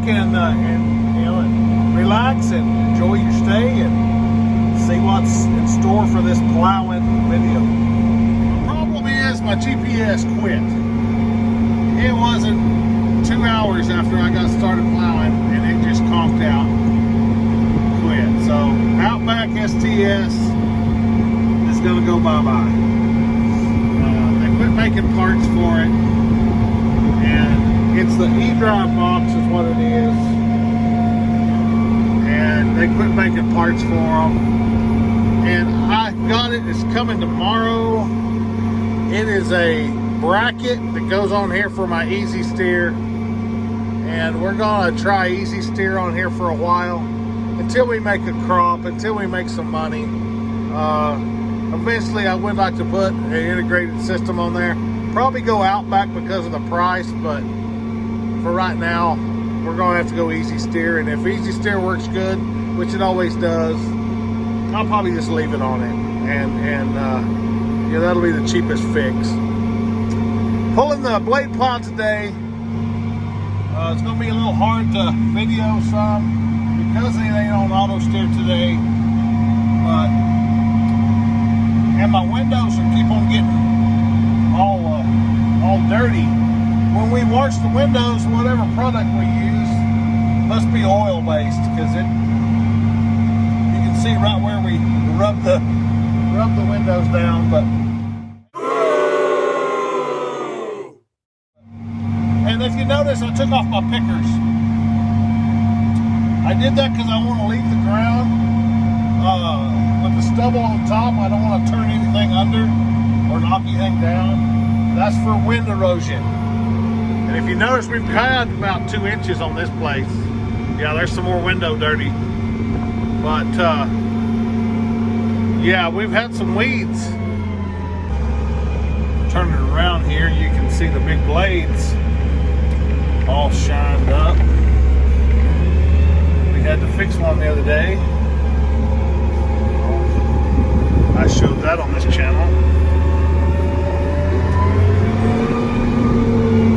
and you know, relax and enjoy your stay and see what's in store for this plowing video. The problem is my GPS quit. It wasn't 2 hours after I got started plowing and it just conked out, quit. So Outback STS is gonna go bye-bye. They quit making parts for it, and it's the E-drive box is what it is, and they quit making parts for them, and I got it. It's coming tomorrow. It is a bracket that goes on here for my easy steer, and we're gonna try easy steer on here for a while until we make a crop, until we make some money. Eventually I would like to put an integrated system on there, probably go Outback because of the price, but for right now we're gonna have to go easy steer, and if easy steer works good, which it always does, I'll probably just leave it on it, and yeah, that'll be the cheapest fix. Pulling the Blade Plow today. It's going to be a little hard to video some because it ain't on auto steer today. But and my windows will keep on getting all dirty. When we wash the windows, whatever product we use must be oil based, because you can see right where we rub the windows down. But and if you notice, I took off my pickers. I did that because I want to leave the ground with the stubble on top. I don't want to turn anything under or knock anything down. That's for wind erosion. And if you notice, we've had about 2 inches on this place. Yeah, there's some more window dirty. But yeah, we've had some weeds. Turn it around here, you can see the big blades all shined up. We had to fix one the other day. I showed that on this channel.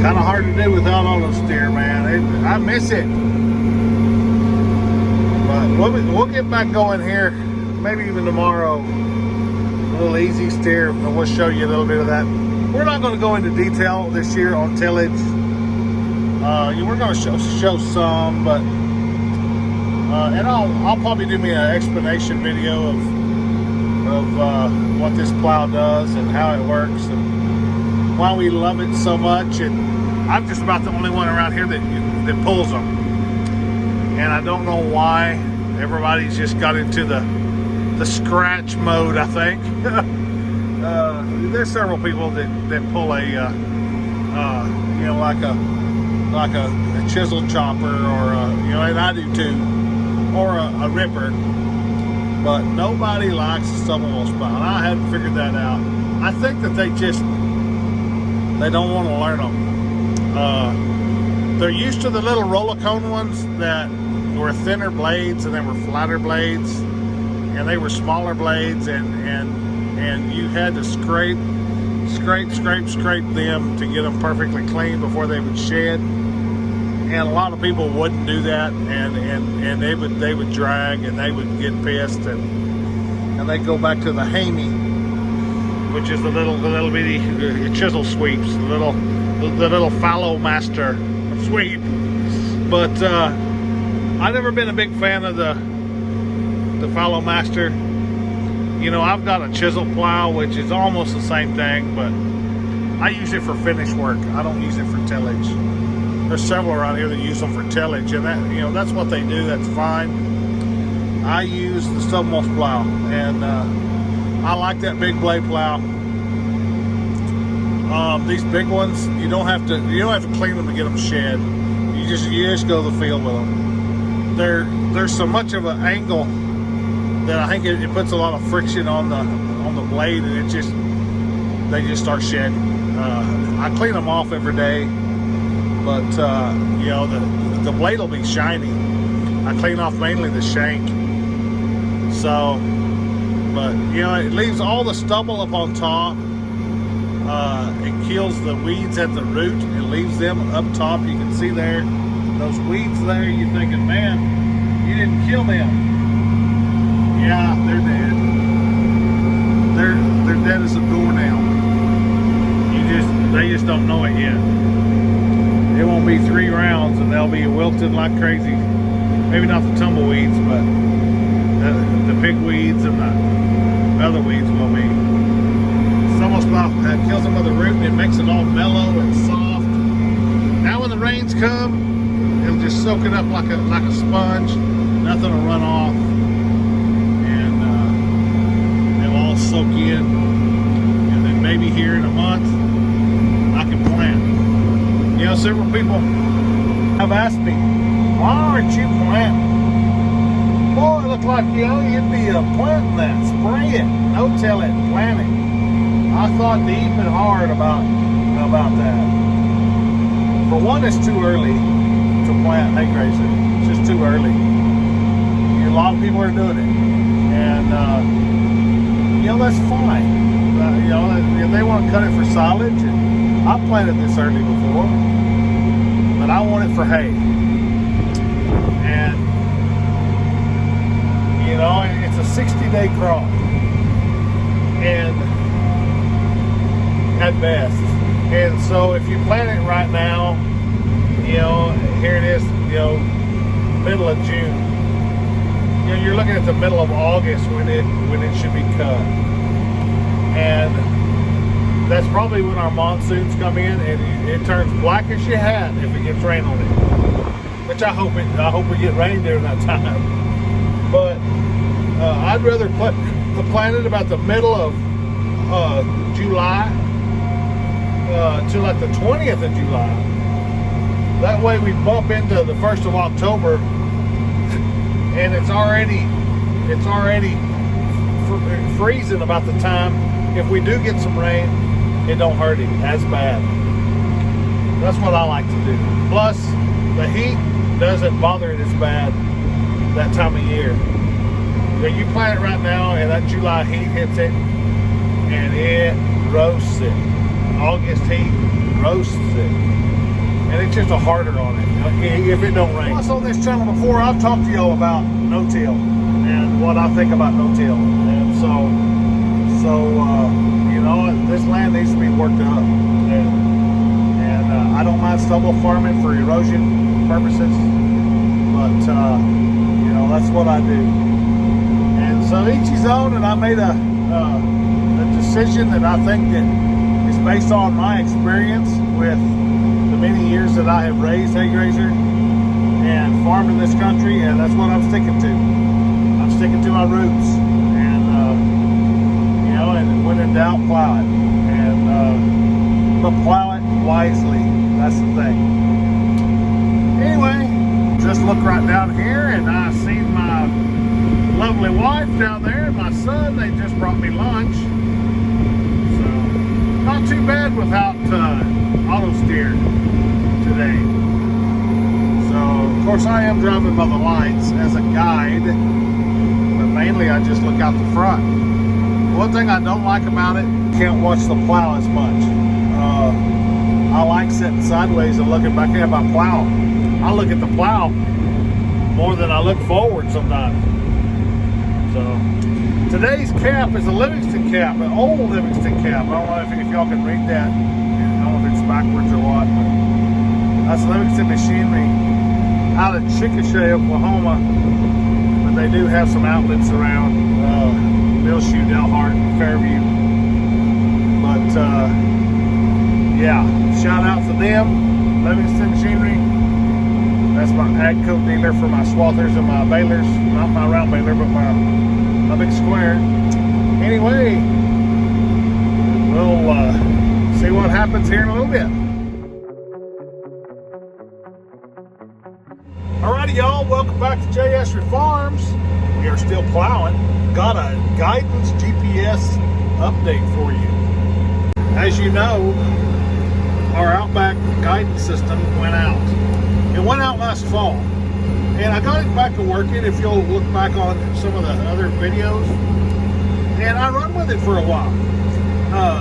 Kind of hard to do without auto steer, man. I miss it. But we'll get back going here, maybe even tomorrow. A little easy steer, and we'll show you a little bit of that. We're not going to go into detail this year on tillage. We're going to show some, but and I'll probably do me an explanation video of what this plow does and how it works and why we love it so much. And I'm just about the only one around here that pulls them, and I don't know why everybody's just got into the scratch mode. I think there's several people that pull a you know, like a chisel chopper, or you know, and I do too, or a ripper, but nobody likes the stubble mulch plow, and I hadn't figured that out. I think that they don't want to learn them. They're used to the little roller cone ones that were thinner blades, and they were flatter blades, and they were smaller blades, and you had to scrape them to get them perfectly clean before they would shed. And a lot of people wouldn't do that, and they would drag, and they would get pissed, and they'd go back to the Hamey, which is the little bitty chisel sweeps, the little fallow master sweep. But I've never been a big fan of the fallow master. You know, I've got a chisel plow, which is almost the same thing, but I use it for finish work. I don't use it for tillage. There's several around here that use them for tillage, and that, you know, that's what they do. That's fine. I use the stubble mulch plow, and I like that big blade plow. These big ones, you don't have to clean them to get them shed. You just go to the field with them. There's so much of an angle that I think it puts a lot of friction on the blade, and they just start shedding. I clean them off every day, but you know, the blade will be shiny. I clean off mainly the shank. So, but you know, it leaves all the stubble up on top. It kills the weeds at the root. It leaves them up top. You can see there those weeds there, you're thinking, man, you didn't kill them. Yeah, they're dead. They're dead as a doornail. They just don't know it yet. It won't be 3 rounds and they'll be wilted like crazy. Maybe not the tumbleweeds, but the pigweeds and the other weeds will be. It's almost about kills them with the root and it makes it all mellow and soft. Now when the rains come, it'll just soak it up like a sponge. Nothing will run off, and it'll all soak in. And then maybe here in a month, I can plant. You know, several people have asked me, why aren't you planting? Boy, it looks like, you know, you'd be planting that, spray it, no-till it, planting. I thought deep and hard about that. For one, it's too early to plant hay grazer. It's just too early. A lot of people are doing it, and you know, that's fine. You know, if they want to cut it for silage, and I planted this early before, but I want it for hay. And you know, it's a 60-day crop, and at best. And so if you plant it right now, you know, here it is, you know, middle of June. You know, you're looking at the middle of August when it should be cut. And that's probably when our monsoons come in and it turns black as your hat if it gets rain on it. Which I hope we get rain during that time. But I'd rather plant it about the middle of July to like the 20th of July. That way we bump into the 1st of October and it's already freezing about the time. If we do get some rain, it don't hurt it as bad. That's what I like to do. Plus, the heat doesn't bother it as bad that time of year. You plant it right now and that July heat hits it and it roasts it. August heat roasts it. And it's just a harder on it if it don't rain. Plus on this channel before, I've talked to y'all about no-till and what I think about no-till. And so you know, this land needs to be worked up. And I don't mind stubble farming for erosion purposes, but you know, that's what I do. And so each his own, and I made a decision that I think that is based on my experience with many years that I have raised hay grazer and farmed in this country, and that's what I'm sticking to. I'm sticking to my roots, and you know, and when in doubt, plow it, and but plow it wisely. That's the thing. Anyway, just look right down here, and I seen my lovely wife down there, and my son. They just brought me lunch, so not too bad without auto steer today. So of course I am driving by the lights as a guide, but mainly I just look out the front. One thing I don't like about it, can't watch the plow as much. I like sitting sideways and looking back at my plow. I look at the plow more than I look forward sometimes. So today's cap is a Livingston cap, an old Livingston cap. I don't know if y'all can read that. I don't know if it's backwards or what, but that's Livingston machinery out of Chickasha, Oklahoma. But they do have some outlets around Millshoe, Delhart, Fairview. But yeah, shout out to them, Livingston Machinery. That's my AGCO dealer for my swathers and my balers. Not my round baler, but my big square. Anyway, we'll see what happens here in a little bit. Alrighty, y'all, welcome back to JS Farms. We are still plowing. Got a guidance GPS update for you. As you know, our Outback guidance system went out. It went out last fall, and I got it back to working. If you'll look back on some of the other videos, and I run with it for a while.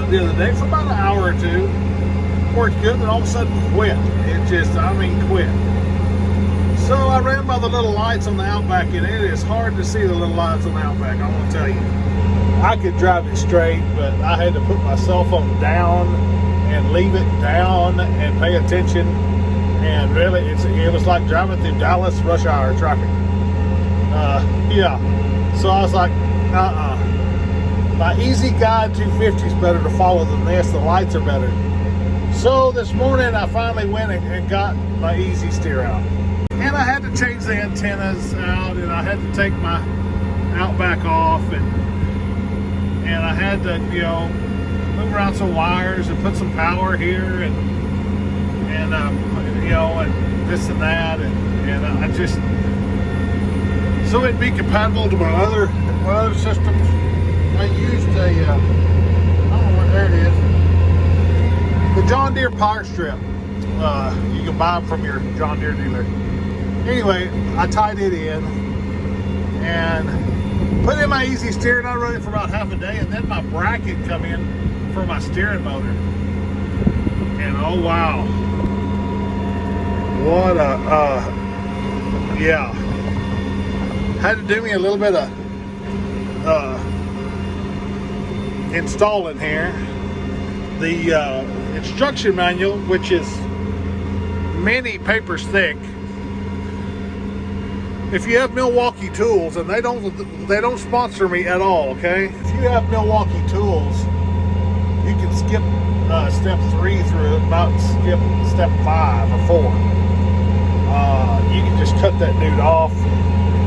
The other day for about an hour or two, worked good, and all of a sudden quit. It just, I mean, quit. So I ran by the little lights on the Outback, and it is hard to see the little lights on the Outback, I want to tell you. I could drive it straight, but I had to put my cell phone down and leave it down and pay attention. And really, it was like driving through Dallas rush hour traffic. Yeah. So I was like, My Easy Guide 250 is better to follow than this. The lights are better. So this morning, I finally went and got my Easy Steer out. And I had to change the antennas out, and I had to take my Outback off, and I had to, move around some wires and put some power here, and and this and that, and I just, so it'd be compatible to my other systems. I used a, I don't know where, there it is, the John Deere power strip. You can buy them from your John Deere dealer. Anyway, I tied it in and put in my Easy Steer, and I run it for about half a day, and then my bracket come in for my steering motor. And oh wow, what a, yeah. Had to do me a little bit of installing here. The instruction manual, which is many papers thick. If you have Milwaukee Tools, and they don't sponsor me at all, okay? If you have Milwaukee Tools, you can skip step 3 through about skip step 5 or 4. You can just cut that dude off.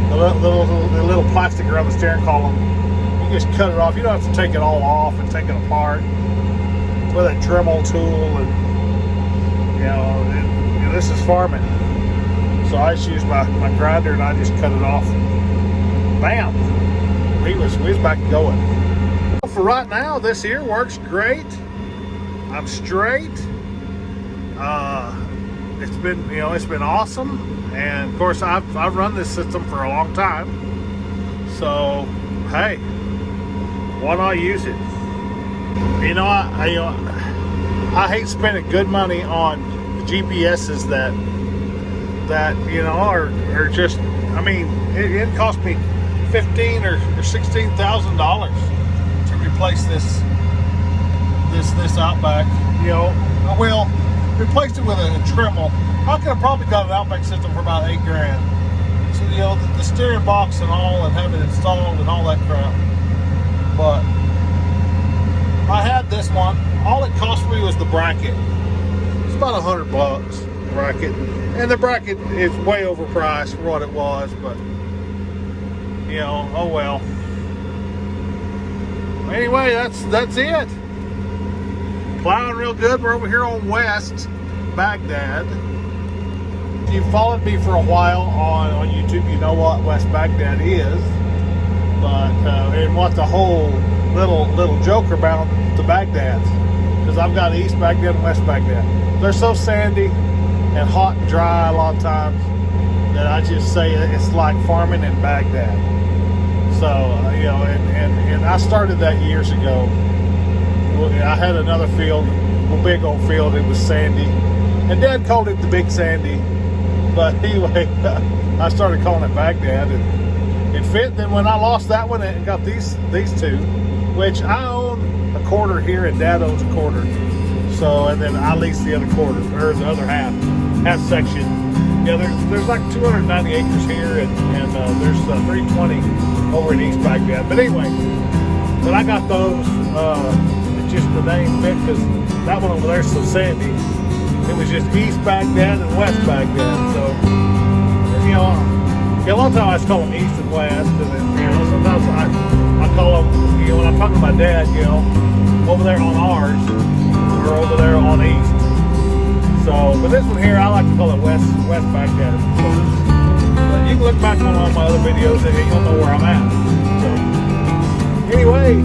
The little plastic around the steering column, you just cut it off. You don't have to take it all off and take it apart with a Dremel tool, and this is farming. So I just used my grinder, and I just cut it off. Bam! We was back going. For right now, this here works great. I'm straight. It's been awesome, and of course I've run this system for a long time. So hey, why not use it? I hate spending good money on the GPSs that are just, it cost me $15,000 or $16,000 to replace this Outback. Well, replaced it with a Dremel. I could have probably got an Outback system for about $8,000. So the steering box and all, and have it installed and all that crap. But I had this one. All it cost me was the bracket. It's about $100 bracket. And the bracket is way overpriced for what it was, but oh well. Anyway, that's it. Plowing real good. We're over here on West Baghdad. If you've followed me for a while on YouTube, you know what West Baghdad is. But and what the whole little joke about the Bagdads, because I've got East Baghdad and West Baghdad. They're so sandy and hot and dry a lot of times that I just say it's like farming in Baghdad. So and I started that years ago. I had another field, a big old field. It was sandy, and Dad called it the Big Sandy. But anyway, I started calling it Baghdad, and it fit. Then when I lost that one and got these two, which I own a quarter here and Dad owns a quarter. So, and then I lease the other quarter, or the other half section. Yeah, there's like 290 acres here, and there's 320 over in East Baghdad. But anyway, but I got those. It's just the name fit because that one over there is so sandy. It was just East Baghdad and West Baghdad. So, a lot of times I just call them East and West, and then sometimes I call them when I'm talking to my dad, over there on ours. Or over there on East. So, but this one here, I like to call it West Baghdad. But you can look back on all my other videos and you'll know where I'm at. So, anyway,